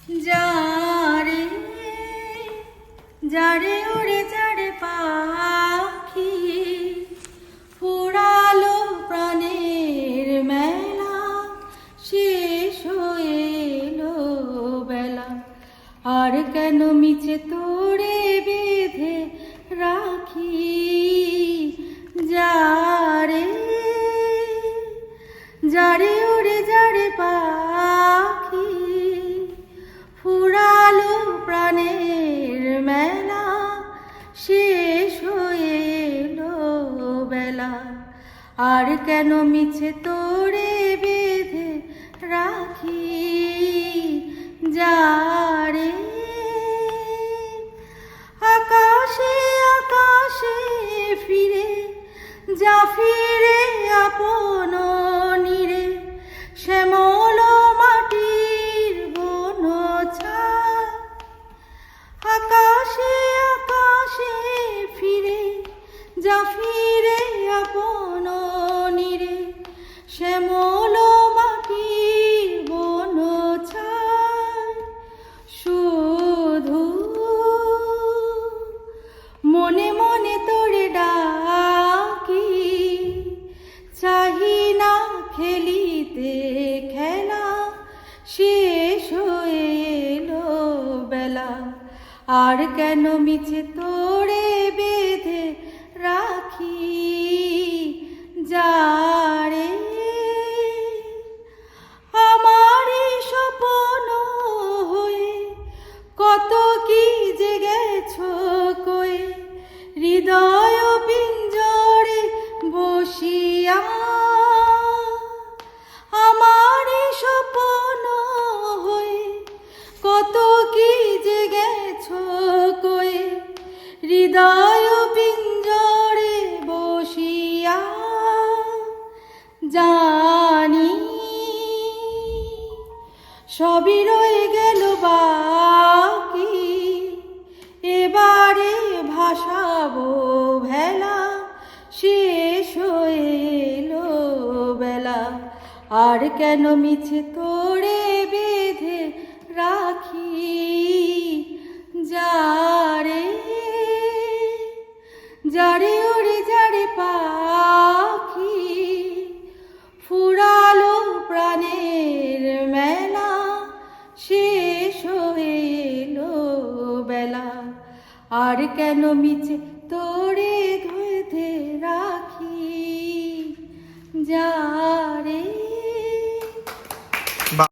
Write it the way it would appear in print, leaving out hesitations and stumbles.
যারে যারে ওরে যারে পাখি ফুরালো প্রাণের মেলা, শেষ হয়ে এলো বেলা। আর কেন মিছে তোরে বেঁধে রাখি, যারে যারে ওরে যারে পাখি ফুরালো প্রাণের মেলা, শেষ হয়ে এলো বেলা। আর কেন মিছে তোরে বেঁধে রাখি, যারে আকাশে আকাশে ফিরে যা ফিরে আপন নীরে, শ্যামল মাটির বন ছায়া। আকাশে আকাশে ফিরে যা ফিরে আপন নীরে, শ্যামল মাটির বন ছায়া। শুধু মনে মনে তোরে ডাকি, চাহি না খেলিতে খেলা, শেষ হয়ে এলো বেলা। আর কেন মিছে তোরে বেঁধে রাখি, যারে আমারই স্বপ্ন হয়ে কত কি যে গেছো কয়ে, হৃদয় পিঞ্জরে বসিয়া। আমারই স্বপ্ন হয়ে কত কি যে গেছো কয়ে, হৃদয় পিঞ্জরে বসিয়া। জানি সবই রয়ে গেল বাকি, এবারে ভাসাবো ভেলা, শেষ হয়ে এলো বেলা। আর কেন মিছে তোরে বেঁধে রাখি, যারে যারে ওরে যারে পাখি ফুরালো প্রাণের মেলা, শেষ হয়ে এলো বেলা। আর কেন মিছে তোরে বেঁধে রাখি, যারে